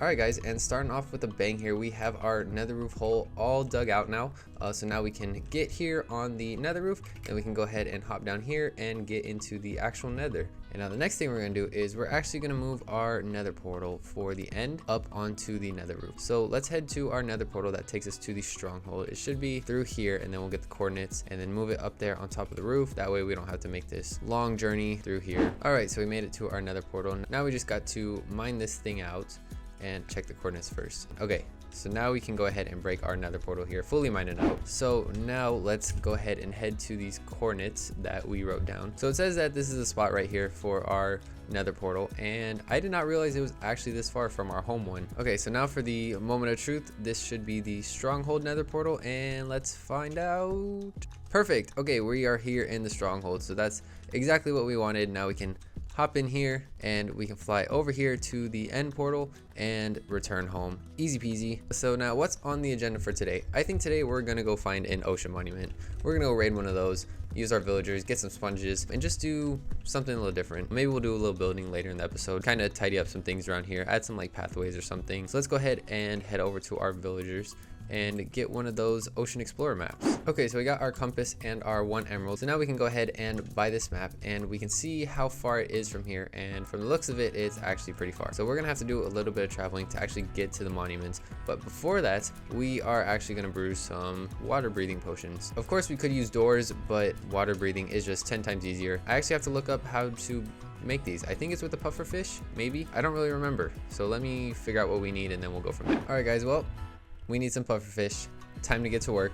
Alright guys, and starting off with a bang here, we have our nether roof hole all dug out now. So now we can get here on the nether roof, and we can go ahead and hop down here and get into the actual nether. And now the next thing we're going to do is we're actually going to move our nether portal for the end up onto the nether roof. So let's head to our nether portal that takes us to the stronghold. It should be through here, and then we'll get the coordinates and then move it up there on top of the roof. That way we don't have to make this long journey through here. Alright, so we made it to our nether portal. Now we just got to mine this thing out and check the coordinates first. Okay, so now we can go ahead and break our nether portal here, fully mine it out. So now let's go ahead and head to these coordinates that we wrote down. So it says that this is the spot right here for our nether portal, and I did not realize it was actually this far from our home one. Okay, so now for the moment of truth, this should be the stronghold nether portal, and let's find out. Perfect. Okay, we are here in the stronghold, so that's exactly what we wanted. Now we can hop in here and we can fly over here to the end portal and return home. Easy peasy. So now what's on the agenda for today? I think today we're gonna go find an ocean monument. We're gonna go raid one of those, use our villagers, get some sponges, and just do something a little different. Maybe we'll do a little building later in the episode, kind of tidy up some things around here, add some like pathways or something. So let's go ahead and head over to our villagers and get one of those ocean explorer maps. Okay, so we got our compass and our 1 emerald. So now we can go ahead and buy this map, and we can see how far it is from here, and from the looks of it, it's actually pretty far. So we're gonna have to do a little bit of traveling to actually get to the monuments. But before that, we are actually gonna brew some water breathing potions. Of course we could use doors, but water breathing is just 10 times easier. I actually have to look up how to make these. I think it's with the pufferfish, maybe? I don't really remember. So let me figure out what we need and then we'll go from there. All right guys, well, we need some pufferfish. Time to get to work.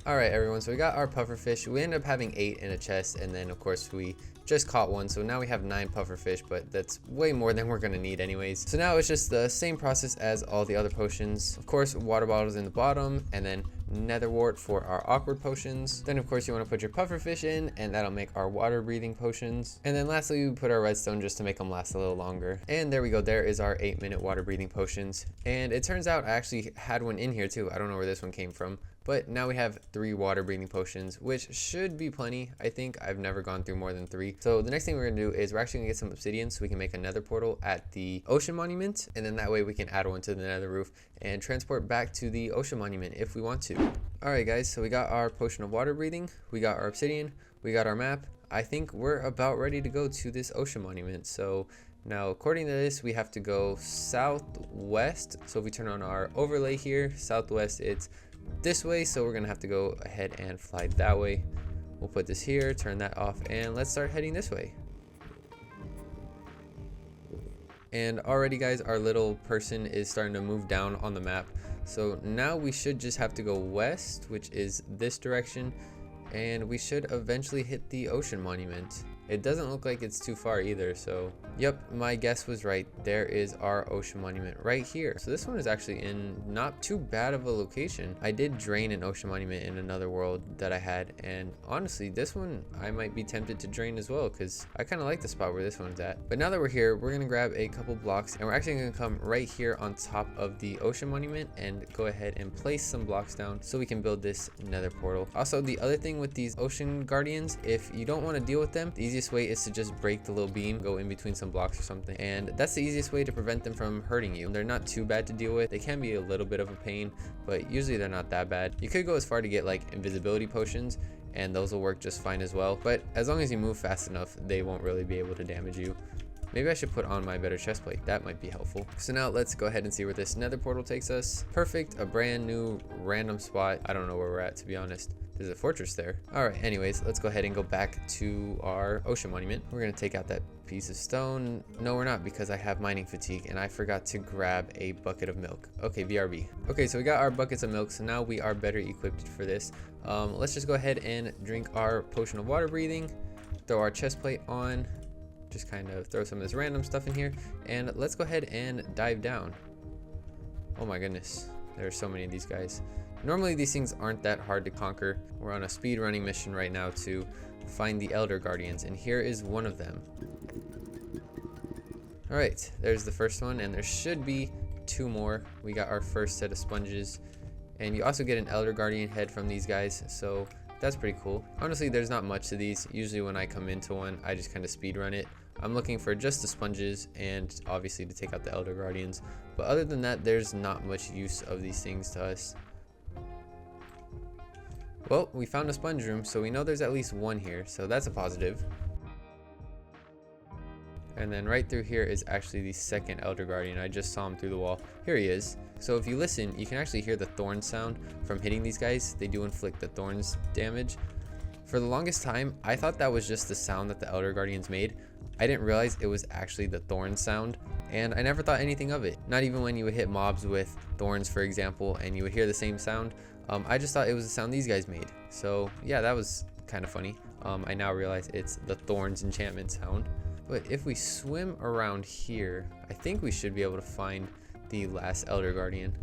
Alright everyone, so we got our pufferfish. We ended up having 8 in a chest, and then of course we just caught one, so now we have 9 pufferfish, but that's way more than we're gonna need anyways. So now it's just the same process as all the other potions. Of course, water bottles in the bottom, and then nether wart for our awkward potions. Then of course you want to put your pufferfish in, and that'll make our water breathing potions. And then lastly we put our redstone just to make them last a little longer. And there we go, there is our 8-minute water breathing potions. And it turns out I actually had one in here too. I don't know where this one came from, but now we have 3 water breathing potions, which should be plenty. I think I've never gone through more than 3. So the next thing we're gonna do is we're actually gonna get some obsidian so we can make a nether portal at the ocean monument, and then that way we can add one to the nether roof and transport back to the ocean monument if we want to. Alright guys, so we got our potion of water breathing, we got our obsidian, we got our map. I think we're about ready to go to this ocean monument. So now according to this we have to go southwest. So if we turn on our overlay here, southwest, it's this way, so we're gonna have to go ahead and fly that way. We'll put this here, turn that off, and let's start heading this way. And already guys, our little person is starting to move down on the map. So now we should just have to go west, which is this direction, and we should eventually hit the ocean monument. It doesn't look like it's too far either, so yep, my guess was right. There is our ocean monument right here. So this one is actually in not too bad of a location. I did drain an ocean monument in another world that I had, and honestly this one I might be tempted to drain as well, because I kind of like the spot where this one's at. But now that we're here, we're gonna grab a couple blocks, and we're actually gonna come right here on top of the ocean monument and go ahead and place some blocks down so we can build this nether portal. Also, the other thing with these ocean guardians, if you don't want to deal with them, the easiest way is to just break the little beam, go in between some blocks or something, and that's the easiest way to prevent them from hurting you. They're not too bad to deal with. They can be a little bit of a pain, but usually they're not that bad. You could go as far to get like invisibility potions, and those will work just fine as well, but as long as you move fast enough, they won't really be able to damage you. Maybe I should put on my better chest plate. That might be helpful. So now let's go ahead and see where this nether portal takes us. Perfect, a brand new random spot. I don't know where we're at, to be honest. There's a fortress there. All right, anyways, let's go ahead and go back to our ocean monument. We're gonna take out that piece of stone. No, we're not, because I have mining fatigue and I forgot to grab a bucket of milk. Okay, BRB. Okay, so we got our buckets of milk, so now we are better equipped for this. Let's just go ahead and drink our potion of water breathing, throw our chest plate on, just kind of throw some of this random stuff in here, and let's go ahead and dive down. Oh my goodness, there are so many of these guys. Normally these things aren't that hard to conquer. We're on a speed running mission right now to find the Elder Guardians, and here is one of them. Alright, there's the first one, and there should be 2 more. We got our first set of sponges, and you also get an Elder Guardian head from these guys, so that's pretty cool. Honestly, there's not much to these. Usually when I come into one, I just kind of speed run it. I'm looking for just the sponges and obviously to take out the Elder Guardians. But other than that, there's not much use of these things to us. Well, we found a sponge room, so we know there's at least one here, so that's a positive. And then right through here is actually the second Elder Guardian. I just saw him through the wall. Here he is. So if you listen, you can actually hear the thorn sound from hitting these guys. They do inflict the thorns damage. For the longest time, I thought that was just the sound that the Elder Guardians made. I didn't realize it was actually the thorn sound, and I never thought anything of it. Not even when you would hit mobs with thorns, for example, and you would hear the same sound. I just thought it was the sound these guys made. So yeah, that was kind of funny. I now realize it's the thorns enchantment sound. But if we swim around here, I think we should be able to find the last Elder Guardian.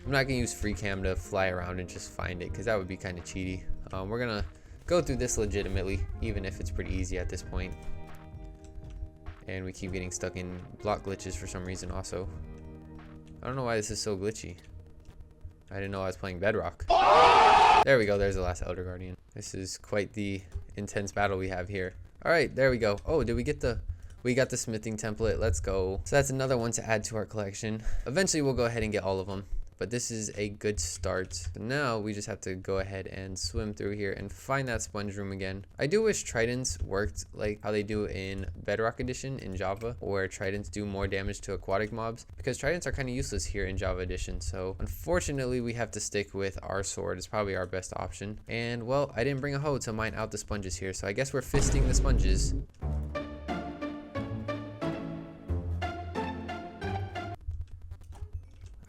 I'm not gonna use free cam to fly around and just find it, because that would be kind of cheaty. We're gonna go through this legitimately, even if it's pretty easy at this point. And we keep getting stuck in block glitches for some reason also. I don't know why this is so glitchy. I didn't know I was playing Bedrock. There we go, there's the last Elder Guardian. This is quite the intense battle we have here. Alright, there we go. Oh, did we get the... We got the smithing template, let's go. So that's another one to add to our collection. Eventually we'll go ahead and get all of them, but this is a good start. So now we just have to go ahead and swim through here and find that sponge room again. I do wish tridents worked like how they do in Bedrock Edition in Java, where tridents do more damage to aquatic mobs, because tridents are kind of useless here in Java Edition. So unfortunately we have to stick with our sword. It's probably our best option. And well, I didn't bring a hoe to mine out the sponges here, so I guess we're fisting the sponges.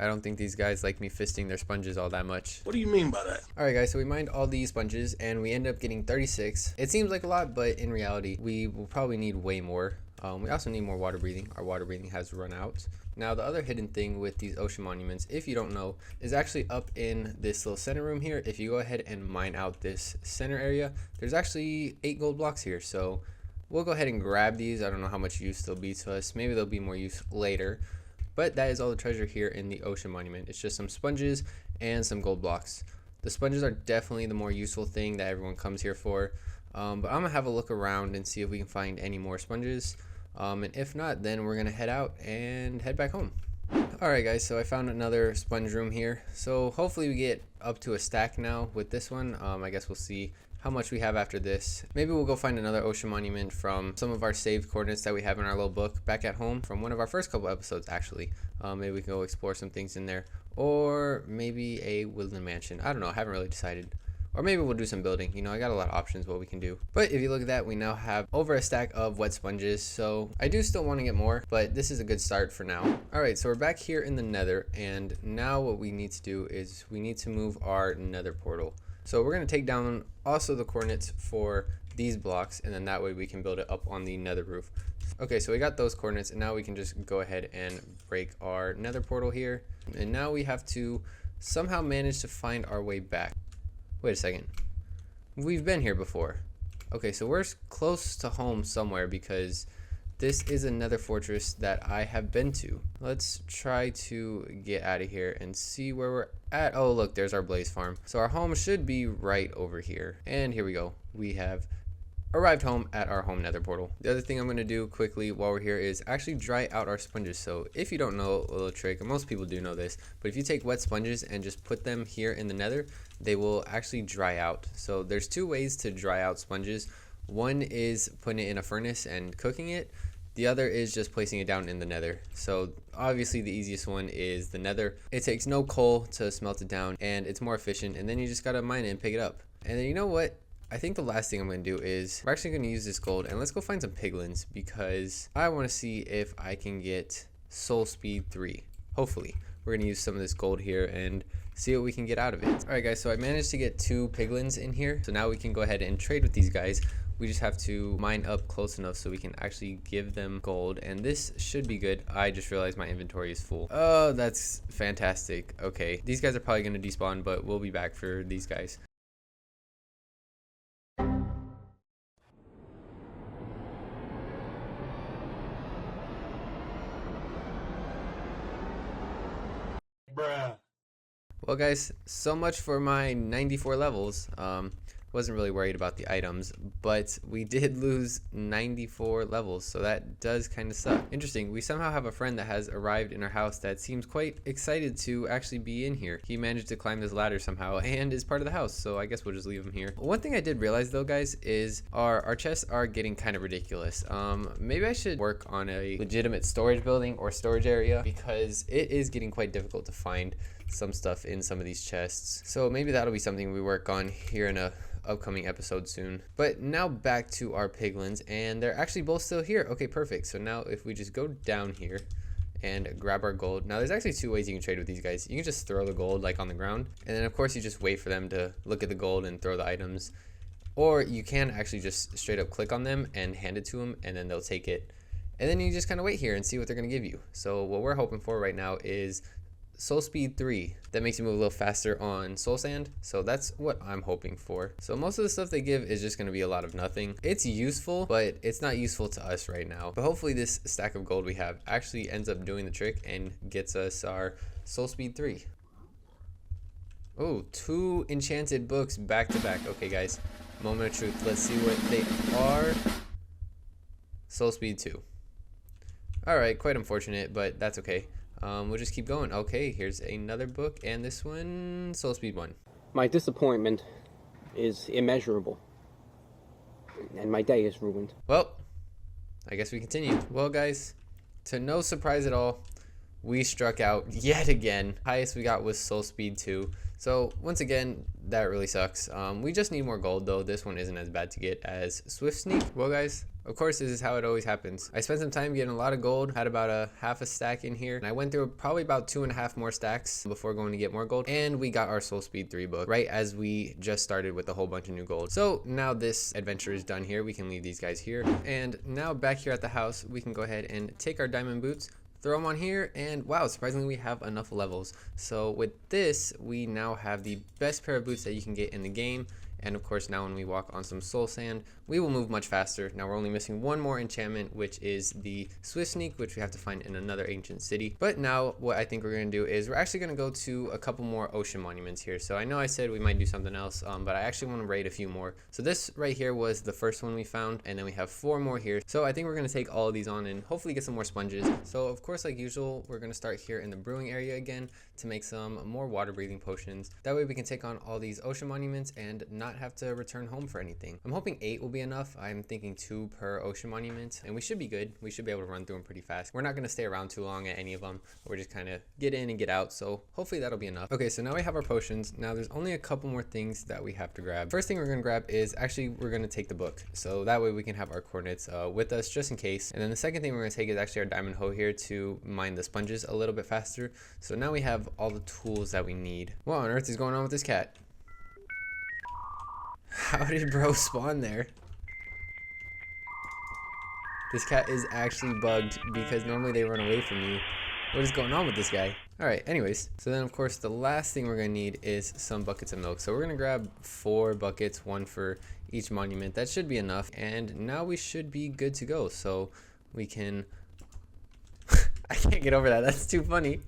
I don't think these guys like me fisting their sponges all that much. What do you mean by that? Alright guys, so we mined all these sponges and we ended up getting 36. It seems like a lot, but in reality, we will probably need way more. We also need more water breathing. Our water breathing has run out. Now the other hidden thing with these ocean monuments, if you don't know, is actually up in this little center room here. If you go ahead and mine out this center area, there's actually 8 gold blocks here. So we'll go ahead and grab these. I don't know how much use they'll be to us. Maybe there'll be more use later. But that is all the treasure here in the ocean monument. It's just some sponges and some gold blocks. The sponges are definitely the more useful thing that everyone comes here for. But I'm gonna have a look around and see if we can find any more sponges. And if not, then we're gonna head out and head back home. Alright guys, so I found another sponge room here. So hopefully we get up to a stack now with this one. I guess we'll see how much we have after this. Maybe we'll go find another ocean monument from some of our saved coordinates that we have in our little book back at home from one of our first couple episodes actually. Maybe we can go explore some things in there, or maybe a woodland mansion. I don't know, I haven't really decided. Or maybe we'll do some building. You know, I got a lot of options what we can do. But if you look at that, we now have over a stack of wet sponges. So I do still want to get more, but this is a good start for now. All right, so we're back here in the nether, and now what we need to do is we need to move our nether portal. So we're going to take down also the coordinates for these blocks, and then that way we can build it up on the nether roof. Okay, so we got those coordinates, and now we can just go ahead and break our nether portal here. And now we have to somehow manage to find our way back. Wait a second. We've been here before. Okay, so we're close to home somewhere, because this is another fortress that I have been to. Let's try to get out of here and see where we're at. Oh, look, there's our blaze farm. So our home should be right over here. And here we go. We have arrived home at our home nether portal. The other thing I'm going to do quickly while we're here is actually dry out our sponges. So if you don't know a little trick, and most people do know this, but if you take wet sponges and just put them here in the nether, they will actually dry out. So there's 2 ways to dry out sponges. One is putting it in a furnace and cooking it. The other is just placing it down in the nether. So obviously the easiest one is the nether. It takes no coal to smelt it down, and it's more efficient, and then you just gotta mine it and pick it up. And then you know what? I think the last thing I'm going to do is we're actually going to use this gold, and let's go find some piglins, because I want to see if I can get soul speed 3. Hopefully. We're going to use some of this gold here and see what we can get out of it. Alright guys, so I managed to get 2 piglins in here. So now we can go ahead and trade with these guys. We just have to mine up close enough so we can actually give them gold, and this should be good. I just realized my inventory is full. Oh, that's fantastic. Okay, these guys are probably going to despawn, but we'll be back for these guys. Bruh. Well guys, so much for my 94 levels. wasn't really worried about the items, but we did lose 94 levels, so that does kind of suck. Interesting, we somehow have a friend that has arrived in our house that seems quite excited to actually be in here. He managed to climb this ladder somehow and is part of the house, so I guess we'll just leave him here. One thing I did realize though, guys, is our chests are getting kind of ridiculous. Maybe I should work on a legitimate storage building or storage area, because it is getting quite difficult to find some stuff in some of these chests. So maybe that'll be something we work on here in a upcoming episode soon. But now back to our piglins, and they're actually both still here. Okay, perfect. So now if we just go down here and grab our gold. Now there's actually two ways you can trade with these guys. You can just throw the gold like on the ground, and then of course you just wait for them to look at the gold and throw the items. Or you can actually just straight up click on them and hand it to them, and then they'll take it. And then you just kind of wait here and see what they're going to give you. So what we're hoping for right now is Soul Speed 3. That makes you move a little faster on Soul Sand. So that's what I'm hoping for. So most of the stuff they give is just going to be a lot of nothing. It's useful, but it's not useful to us right now. But hopefully this stack of gold we have actually ends up doing the trick and gets us our Soul Speed 3. Oh, 2 enchanted books back to back. Okay, guys. Moment of truth. Let's see what they are. Soul Speed 2. Alright, quite unfortunate, but that's okay. We'll just keep going. Okay, here's another book, and this one, Soul Speed 1. My disappointment is immeasurable, and my day is ruined. Well, I guess we continue. Well, guys, to no surprise at all, we struck out yet again. Highest we got was Soul Speed 2. So once again, that really sucks. We just need more gold though. This one isn't as bad to get as Swift Sneak. Well, guys, of course, this is how it always happens. I spent some time getting a lot of gold, had about a half a stack in here, and I went through probably about 2.5 more stacks before going to get more gold, and we got our Soul Speed 3 book right as we just started with a whole bunch of new gold. So now this adventure is done here. We can leave these guys here, and now back here at the house, we can go ahead and take our diamond boots, throw them on here, and wow, surprisingly we have enough levels. So with this, we now have the best pair of boots that you can get in the game. And of course, now when we walk on some soul sand, we will move much faster. Now we're only missing one more enchantment, which is the Swift Sneak, which we have to find in another ancient city. But now what I think we're going to do is we're actually going to go to a couple more ocean monuments here. So I know I said we might do something else, but I actually want to raid a few more. So this right here was the first one we found, and then we have 4 more here. So I think we're going to take all of these on and hopefully get some more sponges. So of course, like usual, we're going to start here in the brewing area again to make some more water breathing potions. That way we can take on all these ocean monuments and not have to return home for anything. I'm hoping 8 will be enough. I'm thinking 2 per ocean monument, and we should be good. We should be able to run through them pretty fast. We're not going to stay around too long at any of them. We're just kind of get in and get out, so hopefully that'll be enough. Okay, so now we have our potions. Now there's only a couple more things that we have to grab. First thing we're going to grab is actually we're going to take the book, so that way we can have our coordinates with us just in case. And then the second thing we're going to take is actually our diamond hoe here to mine the sponges a little bit faster. So now we have all the tools that we need. What on earth is going on with this cat? How did bro spawn there? This cat is actually bugged because normally they run away from you. What is going on with this guy? Alright, anyways. So then of course the last thing we're going to need is some buckets of milk. So we're going to grab 4 buckets, 1 for each monument. That should be enough. And now we should be good to go. So we can... I can't get over that. That's too funny.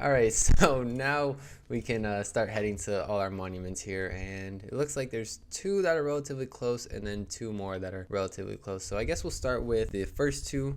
Alright, so now we can start heading to all our monuments here, and it looks like there's 2 that are relatively close and then 2 more that are relatively close. So I guess we'll start with the first 2.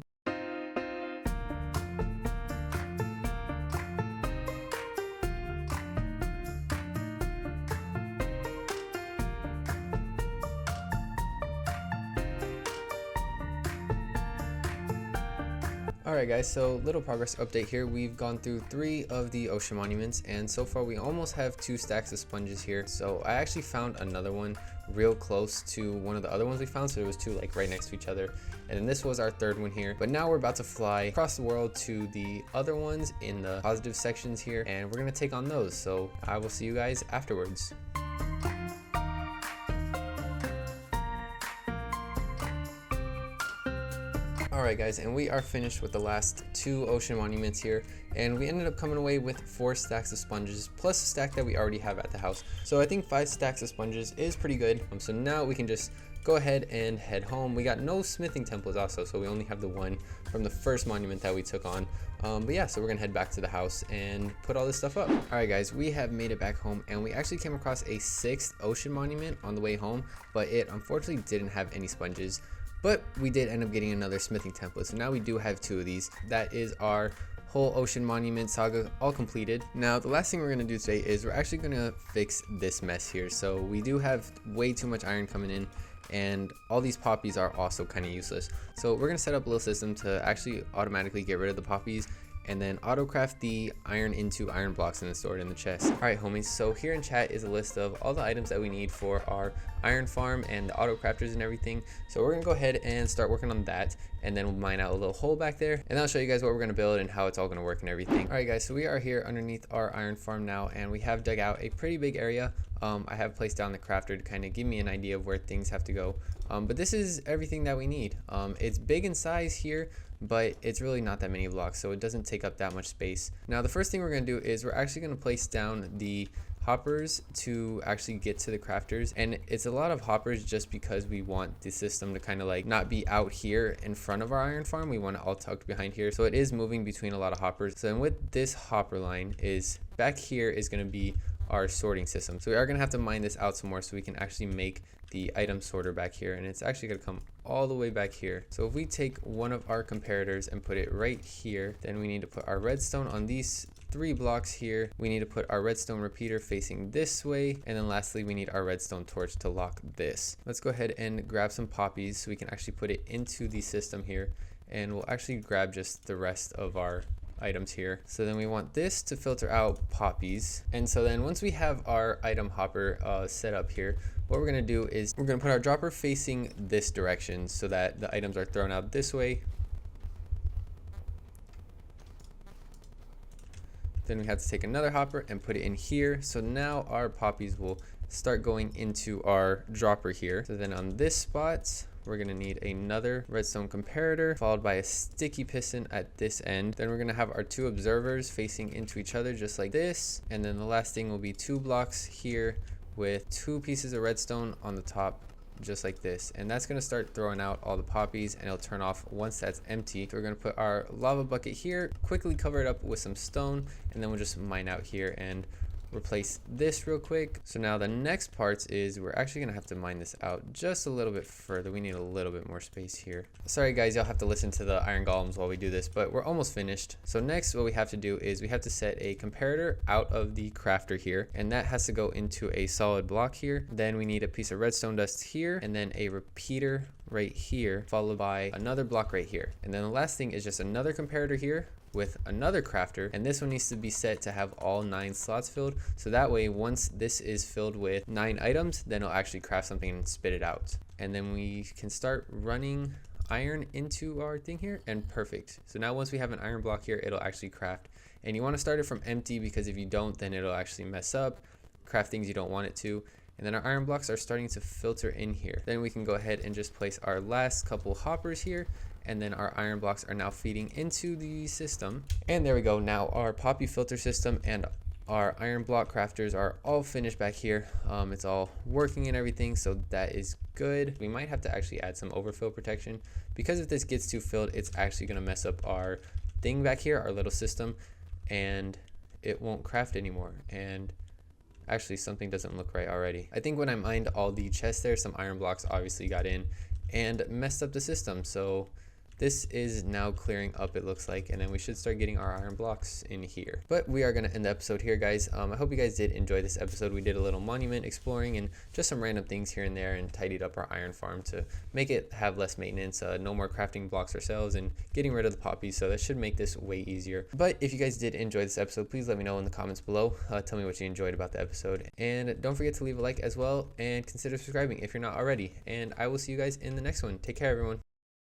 Alright guys, so little progress update here. We've gone through 3 of the ocean monuments, and so far we almost have 2 stacks of sponges here. So I actually found another one real close to one of the other ones we found, so there was 2 like right next to each other. And then this was our 3rd one here. But now we're about to fly across the world to the other ones in the positive sections here, and we're gonna take on those. So I will see you guys afterwards. Alright guys, and we are finished with the last 2 ocean monuments here, and we ended up coming away with 4 stacks of sponges plus a stack that we already have at the house. So I think 5 stacks of sponges is pretty good. So now we can just go ahead and head home. We got no smithing temples also, so we only have the one from the first monument that we took on. But yeah, so we're gonna head back to the house and put all this stuff up. All right guys, we have made it back home, and we actually came across a 6th ocean monument on the way home, but it unfortunately didn't have any sponges. But we did end up getting another smithing template, so now we do have 2 of these. That is our whole ocean monument saga all completed. Now the last thing we're going to do today is we're actually going to fix this mess here. So we do have way too much iron coming in, and all these poppies are also kind of useless. So we're going to set up a little system to actually automatically get rid of the poppies, and then auto craft the iron into iron blocks and then store it in the chest. All right homies, so here in chat is a list of all the items that we need for our iron farm and the auto crafters and everything. So we're gonna go ahead and start working on that, and then we'll mine out a little hole back there, and I'll show you guys what we're gonna build and how it's all gonna work and everything. All right guys, so we are here underneath our iron farm now, and we have dug out a pretty big area. I have placed down the crafter to kind of give me an idea of where things have to go, but this is everything that we need. It's big in size here, but it's really not that many blocks, so it doesn't take up that much space. Now the first thing we're going to do is we're actually going to place down the hoppers to actually get to the crafters, and it's a lot of hoppers just because we want the system to kind of like not be out here in front of our iron farm. We want it all tucked behind here, so it is moving between a lot of hoppers. So then with this hopper line is back here is going to be our sorting system. So we are going to have to mine this out some more so we can actually make the item sorter back here, and it's actually going to come all the way back here. So if we take one of our comparators and put it right here, then we need to put our redstone on these 3 blocks here. We need to put our redstone repeater facing this way, and then lastly we need our redstone torch to lock this. Let's go ahead and grab some poppies so we can actually put it into the system here, and we'll actually grab just the rest of our items here. So then we want this to filter out poppies, and so then once we have our item hopper set up here, what we're going to do is we're going to put our dropper facing this direction so that the items are thrown out this way. Then we have to take another hopper and put it in here, so now our poppies will start going into our dropper here. So then on this spot we're going to need another redstone comparator followed by a sticky piston at this end. Then we're going to have our 2 observers facing into each other just like this, and then the last thing will be 2 blocks here with 2 pieces of redstone on the top just like this, and that's going to start throwing out all the poppies, and it'll turn off once that's empty. So we're going to put our lava bucket here, quickly cover it up with some stone, and then we'll just mine out here and replace this real quick. So now the next part is we're actually gonna have to mine this out just a little bit further. We need a little bit more space here. Sorry guys, you'll have to listen to the iron golems while we do this, but we're almost finished. So next what we have to do is we have to set a comparator out of the crafter here, and that has to go into a solid block here. Then we need a piece of redstone dust here, and then a repeater right here, followed by another block right here. And then the last thing is just another comparator here with another crafter, and this one needs to be set to have all 9 slots filled, so that way once this is filled with 9 items, then it'll actually craft something and spit it out, and then we can start running iron into our thing here, and perfect. So now once we have an iron block here, it'll actually craft, and you want to start it from empty because if you don't, then it'll actually mess up, craft things you don't want it to. And then our iron blocks are starting to filter in here. Then we can go ahead and just place our last couple hoppers here, and then our iron blocks are now feeding into the system. And there we go. Now our poppy filter system and our iron block crafters are all finished back here. It's all working and everything, so that is good. We might have to actually add some overfill protection, because if this gets too filled, it's actually going to mess up our thing back here, our little system, and it won't craft anymore. And actually something doesn't look right already. I think when I mined all the chests there, some iron blocks obviously got in and messed up the system. So this is now clearing up, it looks like, and then we should start getting our iron blocks in here. But we are going to end the episode here, guys. I hope you guys did enjoy this episode. We did a little monument exploring and just some random things here and there, and tidied up our iron farm to make it have less maintenance, no more crafting blocks ourselves, and getting rid of the poppies, so that should make this way easier. But if you guys did enjoy this episode, please let me know in the comments below. Tell me what you enjoyed about the episode, and don't forget to leave a like as well, and consider subscribing if you're not already, and I will see you guys in the next one. Take care, everyone.